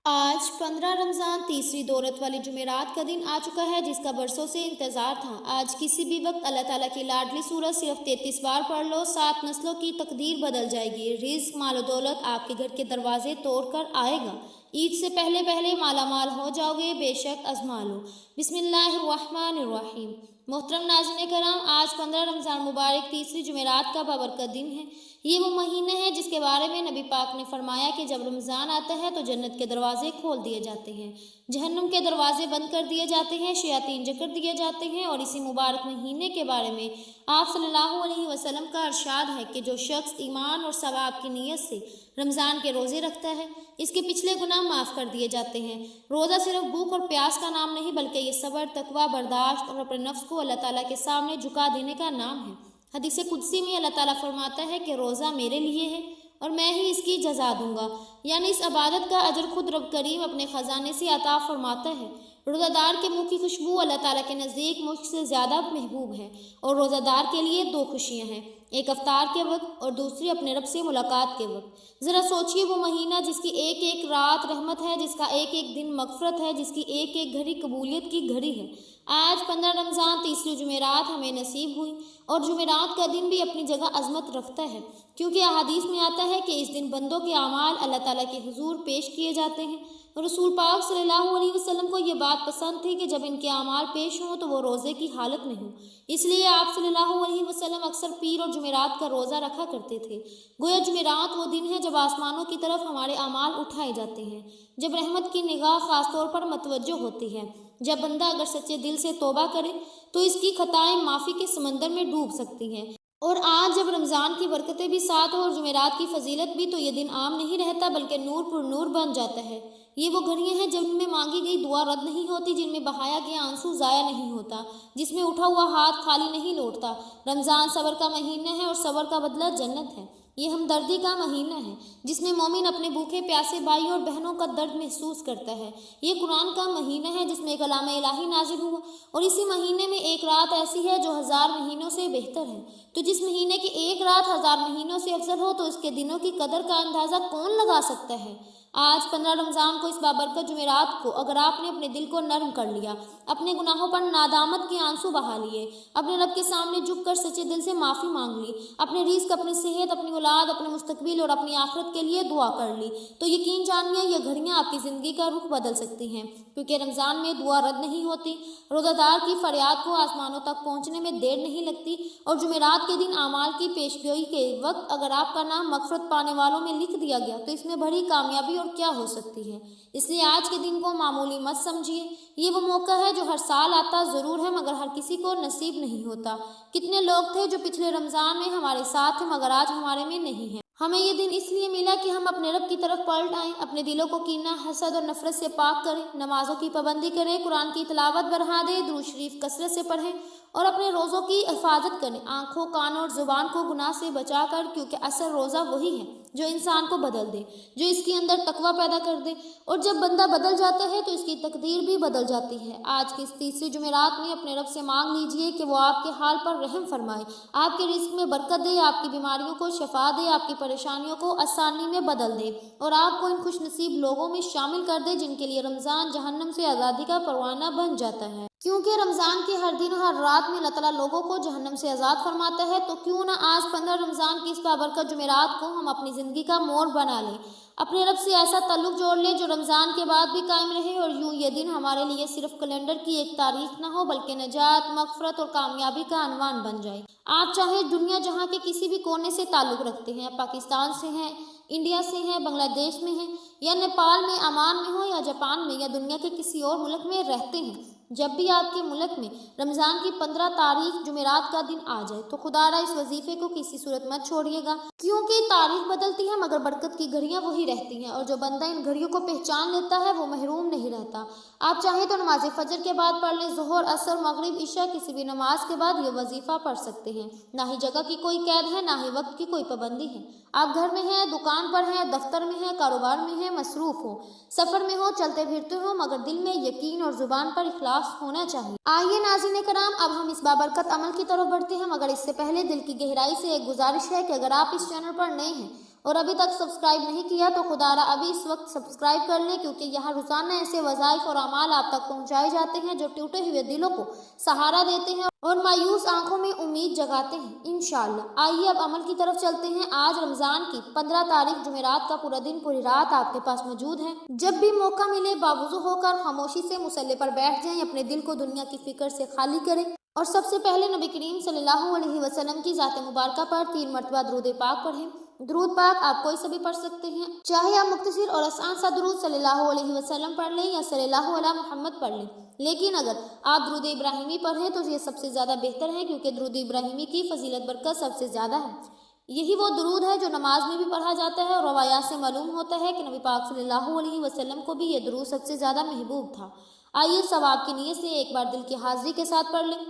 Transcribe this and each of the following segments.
آج 15 رمضان تیسری دورت والی جمعرات کا دن آ چکا ہے، جس کا برسوں سے انتظار تھا۔ آج کسی بھی وقت اللہ تعالیٰ کی لاڈلی سورت صرف 33 بار پڑھ لو، 7 نسلوں کی تقدیر بدل جائے گی۔ رزق، مال و دولت آپ کے گھر کے دروازے توڑ کر آئے گا۔ عید سے پہلے پہلے مالا مال ہو جاؤ گے، بے شک آزما لو۔ بسم اللہ الرحمن الرحیم۔ محترم ناظرین کرام، آج 15 رمضان مبارک تیسری جمعرات کا بابرکت دن ہے۔ یہ وہ مہینہ ہے جس کے بارے میں نبی پاک نے فرمایا کہ جب رمضان آتا ہے تو جنت کے دروازے کھول دیے جاتے ہیں، جہنم کے دروازے بند کر دیے جاتے ہیں، شیاطین جکڑ دیے جاتے ہیں۔ اور اسی مبارک مہینے کے بارے میں آپ صلی اللہ علیہ وسلم کا ارشاد ہے کہ جو شخص ایمان اور ثواب کی نیت سے رمضان کے روزے رکھتا ہے، اس کے پچھلے گناہ معاف کر دیے جاتے ہیں۔ روزہ صرف بھوک اور پیاس کا نام نہیں، بلکہ یہ صبر، تقویٰ، برداشت اور اپنے نفس کو اللہ تعالیٰ کے سامنے جھکا دینے کا نام ہے۔ حدیث قدسی میں اللہ تعالیٰ فرماتا ہے کہ روزہ میرے لیے ہے اور میں ہی اس کی جزا دوں گا، یعنی اس عبادت کا اجر خود رب کریم اپنے خزانے سے عطا فرماتا ہے۔ روزہ دار کے منہ کی خوشبو اللہ تعالیٰ کے نزدیک مشک سے زیادہ محبوب ہے، اور روزہ دار کے لیے 2 خوشیاں ہیں، ایک افطار کے وقت اور دوسری اپنے رب سے ملاقات کے وقت۔ ذرا سوچئے، وہ مہینہ جس کی ایک ایک رات رحمت ہے، جس کا ایک ایک دن مغفرت ہے، جس کی ایک ایک گھڑی قبولیت کی گھڑی ہے۔ آج 15 رمضان تیسری جمعرات ہمیں نصیب ہوئی، اور جمعرات کا دن بھی اپنی جگہ عظمت رکھتا ہے، کیونکہ احادیث میں آتا ہے کہ اس دن بندوں کے اعمال اللہ تعالیٰ کے حضور پیش کیے جاتے ہیں۔ رسول پاک صلی اللہ علیہ وسلم کو یہ بات پسند تھی کہ جب ان کے اعمال پیش ہوں تو وہ روزے کی حالت میں ہوں، اس لیے آپ صلی اللہ علیہ وسلم اکثر پیر اور جمعرات کا روزہ رکھا کرتے تھے۔ گویا جمعرات وہ دن ہے جب آسمانوں کی طرف ہمارے اعمال اٹھائے جاتے ہیں، جب رحمت کی نگاہ خاص طور پر متوجہ ہوتی ہے، جب بندہ اگر سچے دل سے توبہ کرے تو اس کی خطائیں معافی کے سمندر میں ڈوب سکتی ہیں۔ اور آج جب رمضان کی برکتیں بھی ساتھ ہوں اور جمعرات کی فضیلت بھی، تو یہ دن عام نہیں رہتا بلکہ نور پر نور بن جاتا ہے۔ یہ وہ گھڑیاں ہیں جن میں مانگی گئی دعا رد نہیں ہوتی، جن میں بہایا گیا آنسو ضائع نہیں ہوتا، جس میں اٹھا ہوا ہاتھ خالی نہیں لوٹتا۔ رمضان صبر کا مہینہ ہے اور صبر کا بدلہ جنت ہے۔ یہ ہمدردی کا مہینہ ہے جس میں مومن اپنے بھوکے پیاسے بھائی اور بہنوں کا درد محسوس کرتا ہے۔ یہ قرآن کا مہینہ ہے جس میں کلام الہی نازل ہوا، اور اسی مہینے میں ایک رات ایسی ہے جو 1000 مہینوں سے بہتر ہے۔ تو جس مہینے کی ایک رات 1000 مہینوں سے افضل ہو تو اس کے دنوں کی قدر کا اندازہ کون لگا سکتا ہے؟ آج 15 رمضان کو، اس بابرکت جمعرات کو، اگر آپ نے اپنے دل کو نرم کر لیا، اپنے گناہوں پر ندامت کے آنسو بہا لیے، اپنے رب کے سامنے جھک کر سچے دل سے معافی مانگ لی، اپنے رزق، اپنی صحت، اپنی اولاد، اپنے مستقبل اور اپنی آخرت کے لیے دعا کر لی، تو یقین جانیے یہ گھڑیاں آپ کی زندگی کا رخ بدل سکتی ہیں، کیونکہ رمضان میں دعا رد نہیں ہوتی، روزہ دار کی فریاد کو آسمانوں تک پہنچنے میں دیر نہیں لگتی، اور جمعرات کے دن اعمال کی پیشگوئی کے وقت اگر آپ کا نام مغفرت پانے والوں میں لکھ دیا گیا تو اس میں بڑی کامیابی اور کیا ہو سکتی ہے۔ اس لیے آج کے دن کو معمولی مت سمجھیے، یہ وہ موقع ہے جو ہر سال آتا ضرور ہے مگر ہر کسی کو نصیب نہیں ہوتا۔ کتنے لوگ تھے جو پچھلے رمضان میں ہمارے ساتھ ہیں مگر آج ہمارے میں نہیں ہیں۔ ہمیں یہ دن اس لیے ملا کہ ہم اپنے رب کی طرف پلٹ آئیں، اپنے دلوں کو کینہ، حسد اور نفرت سے پاک کریں، نمازوں کی پابندی کریں، قرآن کی تلاوت بڑھا دیں، درود شریف کثرت سے پڑھیں اور اپنے روزوں کی حفاظت کریں، آنکھوں، کانوں اور زبان کو گناہ سے بچا کر، کیونکہ اصل روزہ وہی ہے جو انسان کو بدل دے، جو اس کے اندر تقویٰ پیدا کر دے، اور جب بندہ بدل جاتا ہے تو اس کی تقدیر بھی بدل جاتی ہے۔ آج کی اس تیسری جمعرات میں اپنے رب سے مانگ لیجئے کہ وہ آپ کے حال پر رحم فرمائے، آپ کے رزق میں برکت دے، آپ کی بیماریوں کو شفا دے، آپ کی پریشانیوں کو آسانی میں بدل دے، اور آپ کو ان خوش نصیب لوگوں میں شامل کر دے جن کے لیے رمضان جہنم سے آزادی کا پروانہ بن جاتا ہے۔ کیونکہ رمضان کے ہر دن ہر رات میں اللہ تعالیٰ لوگوں کو جہنم سے آزاد فرماتا ہے، تو کیوں نہ آج 15 رمضان کی اس بابرکت جمعرات کو ہم اپنی زندگی کا موڑ بنا لیں، اپنے رب سے ایسا تعلق جوڑ لیں جو رمضان کے بعد بھی قائم رہے، اور یوں یہ دن ہمارے لیے صرف کیلنڈر کی ایک تاریخ نہ ہو بلکہ نجات، مغفرت اور کامیابی کا عنوان بن جائے۔ آپ چاہے دنیا جہاں کے کسی بھی کونے سے تعلق رکھتے ہیں، پاکستان سے ہیں، انڈیا سے ہیں، بنگلہ دیش میں ہیں، یا نیپال میں، عمان میں ہو، یا جاپان میں، یا دنیا کے کسی اور ملک میں رہتے ہیں، جب بھی آپ کے ملک میں رمضان کی 15 تاریخ جمعرات کا دن آ جائے تو خدا را اس وظیفے کو کسی صورت مت چھوڑیے گا، کیونکہ تاریخ بدلتی ہے مگر برکت کی گھڑیاں وہی رہتی ہیں، اور جو بندہ ان گھڑیوں کو پہچان لیتا ہے وہ محروم نہیں رہتا۔ آپ چاہیں تو نماز فجر کے بعد پڑھ لیں، ظہر، عصر، مغرب، عشاء، کسی بھی نماز کے بعد یہ وظیفہ پڑھ سکتے ہیں۔ نہ ہی جگہ کی کوئی قید ہے، نہ ہی وقت کی کوئی پابندی ہے۔ آپ گھر میں ہیں، دکان پر ہیں، دفتر میں ہیں، کاروبار میں ہیں، مصروف ہو، سفر میں ہو، چلتے پھرتے ہو، مگر دل میں یقین اور زبان پر اخلاص ہونا چاہیے۔ آئیے ناظرین کرام، اب ہم اس بابرکت عمل کی طرف بڑھتے ہیں، مگر اس سے پہلے دل کی گہرائی سے ایک گزارش ہے کہ اگر آپ اس چینل پر نئے ہیں اور ابھی تک سبسکرائب نہیں کیا تو خدا را ابھی اس وقت سبسکرائب کر لیں، کیونکہ یہاں روزانہ ایسے وظائف اور اعمال آپ تک پہنچائے جاتے ہیں جو ٹوٹے ہوئے دلوں کو سہارا دیتے ہیں اور مایوس آنکھوں میں امید جگاتے ہیں انشاءاللہ۔ آئیے اب عمل کی طرف چلتے ہیں۔ آج رمضان کی 15 تاریخ جمعرات کا پورا دن پوری رات آپ کے پاس موجود ہے۔ جب بھی موقع ملے باوضو ہو کر خاموشی سے مصلی پر بیٹھ جائیں، اپنے دل کو دنیا کی فکر سے خالی کریں اور سب سے پہلے نبی کریم صلی اللہ علیہ وسلم کی ذات مبارکہ پر 3 مرتبہ درود پاک پڑھیں۔ درود پاک آپ کوئی سے بھی پڑھ سکتے ہیں، چاہے آپ مختصر اور آسان سا درود صلی اللہ علیہ وسلم پڑھ لیں یا صلی اللہ علیہ محمد پڑھ لیں، لیکن اگر آپ درود ابراہیمی پڑھیں تو یہ سب سے زیادہ بہتر ہے، کیونکہ درود ابراہیمی کی فضیلت برکت سب سے زیادہ ہے۔ یہی وہ درود ہے جو نماز میں بھی پڑھا جاتا ہے اور روایات سے معلوم ہوتا ہے کہ نبی پاک صلی اللہ علیہ وسلم کو بھی یہ درود سب سے زیادہ محبوب تھا۔ آئیے ثواب کی نیت سے ایک بار دل کی حاضری کے ساتھ پڑھ لیں۔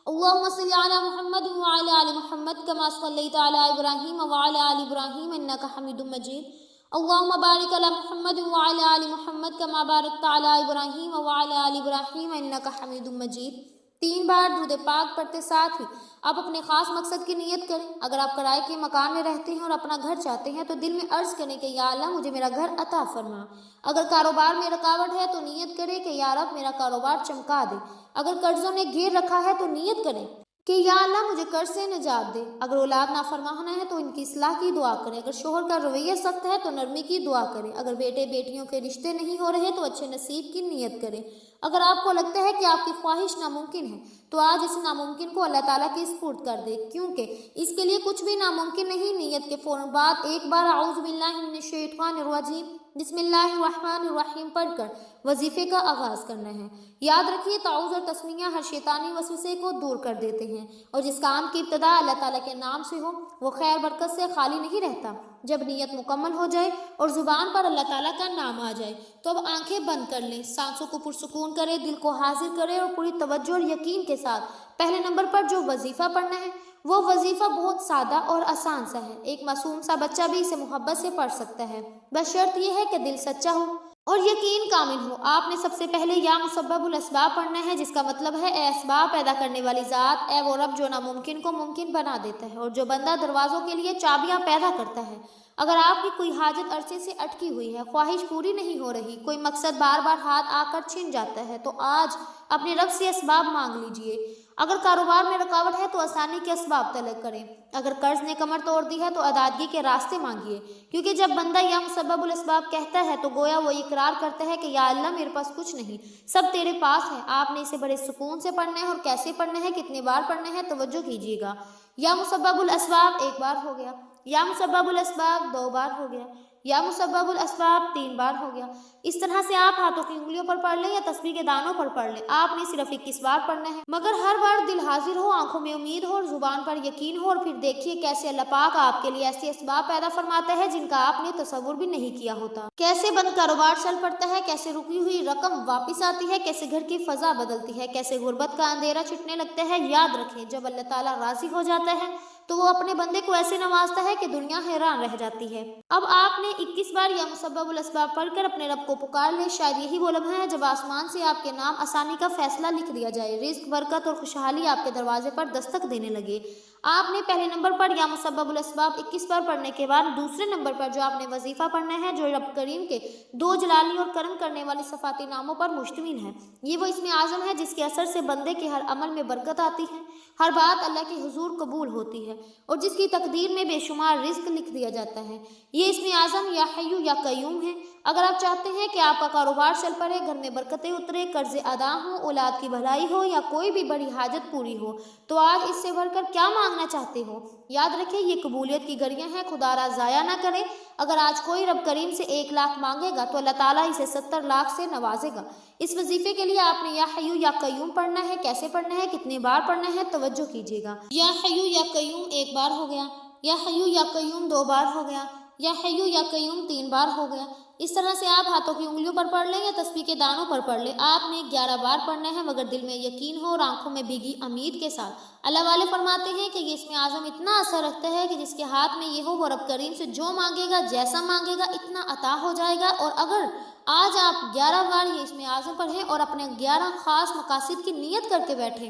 اللہم صلی علی محمد وعلی آل محمد کما صلیت علی ابراہیم وعلی آل ابراہیم انک حمید مجید۔ اللہم بارک علی محمد وعلی آل محمد کما بارکت علی ابراہیم وعلی آل ابراہیم انک حمید مجید۔ 3 بار درود پاک پڑھتے ساتھ ہی آپ اپنے خاص مقصد کی نیت کریں۔ اگر آپ کرائے کے مکان میں رہتے ہیں اور اپنا گھر چاہتے ہیں تو دل میں عرض کریں کہ یا اللہ مجھے میرا گھر عطا فرما۔ اگر کاروبار میں رکاوٹ ہے تو نیت کریں کہ یا رب میرا کاروبار چمکا دے۔ اگر قرضوں نے گھیر رکھا ہے تو نیت کریں کہ یا اللہ مجھے قرض سے نجات دے۔ اگر اولاد نافرمانہ ہے تو ان کی اصلاح کی دعا کریں۔ اگر شوہر کا رویہ سخت ہے تو نرمی کی دعا کریں۔ اگر بیٹے بیٹیوں کے رشتے نہیں ہو رہے تو اچھے نصیب کی نیت کریں۔ اگر آپ کو لگتا ہے کہ آپ کی خواہش ناممکن ہے تو آج اس ناممکن کو اللہ تعالیٰ کے سپرد کر دے، کیونکہ اس کے لیے کچھ بھی ناممکن نہیں۔ نیت کے فوراً بعد ایک بار اعوذ باللہ من الشیطان الرجیم بسم اللہ الرحمن الرحیم پڑھ کر وظیفے کا آغاز کرنا ہے۔ یاد رکھیے تعوذ اور تسمیہ ہر شیطانی وسوسے کو دور کر دیتے ہیں، اور جس کام کی ابتدا اللہ تعالیٰ کے نام سے ہو وہ خیر برکت سے خالی نہیں رہتا۔ جب نیت مکمل ہو جائے اور زبان پر اللہ تعالیٰ کا نام آ جائے تو اب آنکھیں بند کر لیں، سانسوں کو پرسکون کریں، دل کو حاضر کریں اور پوری توجہ اور یقین کے ساتھ پہلے نمبر پر جو وظیفہ پڑھنا ہے وہ وظیفہ بہت سادہ اور آسان سا ہے۔ ایک معصوم سا بچہ بھی اسے محبت سے پڑھ سکتا ہے، بس شرط یہ ہے کہ دل سچا ہو اور یقین کامل ہو۔ آپ نے سب سے پہلے یا مسبب الاسباب پڑھنا ہے، جس کا مطلب ہے اے اسباب پیدا کرنے والی ذات، اے وہ رب جو ناممکن کو ممکن بنا دیتا ہے اور جو بندہ دروازوں کے لیے چابیاں پیدا کرتا ہے۔ اگر آپ کی کوئی حاجت عرصے سے اٹکی ہوئی ہے، خواہش پوری نہیں ہو رہی، کوئی مقصد بار بار ہاتھ آ کر چھن جاتا ہے، تو آج اپنے رب سے اسباب مانگ لیجئے۔ اگر کاروبار میں رکاوٹ ہے تو آسانی کے اسباب طلب کریں۔ اگر قرض نے کمر توڑ دی ہے تو ادائیگی کے راستے مانگیے، کیونکہ جب بندہ یا مسبب الاسباب کہتا ہے تو گویا وہ اقرار کرتا ہے کہ یا اللہ میرے پاس کچھ نہیں، سب تیرے پاس ہے۔ آپ نے اسے بڑے سکون سے پڑھنا ہے، اور کیسے پڑھنا ہے، کتنے بار پڑھنا ہے، توجہ کیجیے گا۔ یا مسبب الاسباب 1 بار ہو گیا، یا مسبب الاسباب 2 بار ہو گیا، یا مسبب الاسباب 3 بار ہو گیا۔ اس طرح سے آپ ہاتھوں کی انگلیوں پر پڑھ لیں یا تسبیح کے دانوں پر پڑھ لیں، آپ نے صرف 21 بار پڑھنا ہے، مگر ہر بار دل حاضر ہو، آنکھوں میں امید ہو اور زبان پر یقین ہو، اور پھر دیکھیے کیسے اللہ پاک آپ کے لیے ایسے اسباب پیدا فرماتا ہے جن کا آپ نے تصور بھی نہیں کیا ہوتا۔ کیسے بند کاروبار چل پڑتا ہے، کیسے رکی ہوئی رقم واپس آتی ہے، کیسے گھر کی فضا بدلتی ہے، کیسے غربت کا اندھیرا چھٹنے لگتا ہے۔ یاد رکھیں جب اللہ تعالیٰ راضی ہو جاتا ہے تو وہ اپنے بندے کو ایسے نوازتا ہے کہ دنیا حیران رہ جاتی ہے۔ اب آپ نے 21 بار یا مسبب الاسباب پڑھ کر اپنے رب کو پکار لے۔ شاید یہی وہ لمحہ ہے جب آسمان سے آپ کے نام آسانی کا فیصلہ لکھ دیا جائے، رزق، برکت اور خوشحالی آپ کے دروازے پر دستک دینے لگے۔ آپ نے پہلے نمبر پر یا مسبب الاسباب 21 بار پڑھنے کے بعد دوسرے نمبر پر جو آپ نے وظیفہ پڑھنا ہے، جو رب کریم کے 2 جلالی اور کرم کرنے والے صفاتی ناموں پر مشتمل ہے، یہ وہ اسم اعظم ہے جس کے اثر سے بندے کے ہر عمل میں برکت آتی ہے، ہر بات اللہ کے حضور قبول ہوتی ہے، اور جس کی تقدیر میں بے شمار رزق لکھ دیا جاتا ہے۔ یہ اسم اعظم یا حیو یا قیوم ہے۔ اگر آپ چاہتے ہیں کہ آپ کا کاروبار چل پڑے، گھر میں برکتیں اترے، قرض ادا ہوں، اولاد کی بھلائی ہو یا کوئی بھی بڑی حاجت پوری ہو، تو آج اس سے بڑھ کر کیا مانگنا چاہتے ہو؟ یاد رکھیں یہ قبولیت کی گھڑیاں ہیں، خدا را ضائع نہ کرے۔ اگر آج کوئی رب کریم سے 1 لاکھ مانگے گا تو اللہ تعالیٰ اسے 70 لاکھ سے نوازے گا۔ اس وظیفے کے لیے آپ نے یا حیو یا قیوم پڑھنا ہے۔ کیسے پڑھنا ہے، کتنے بار پڑھنا ہے، توجہ کیجیے گا۔ یا حیو یا قیوم 1 بار ہو گیا، یا حیو یا قیوم 2 بار ہو گیا، یا حیو یا قیوم 3 بار ہو گیا۔ اس طرح سے آپ ہاتھوں کی انگلیوں پر پڑھ لیں یا تسبیح کے دانوں پر پڑھ لیں۔ آپ نے 11 بار پڑھنا ہے، مگر دل میں یقین ہو اور آنکھوں میں بھیگی امید کے ساتھ۔ اللہ والے فرماتے ہیں کہ یہ اسم اعظم اتنا اثر رکھتا ہے کہ جس کے ہاتھ میں یہ ہو وہ رب کریم سے جو مانگے گا، جیسا مانگے گا، اتنا عطا ہو جائے گا۔ اور اگر آج آپ 11 بار یہ اسم اعظم پڑھیں اور اپنے 11 خاص مقاصد کی نیت کر کے بیٹھیں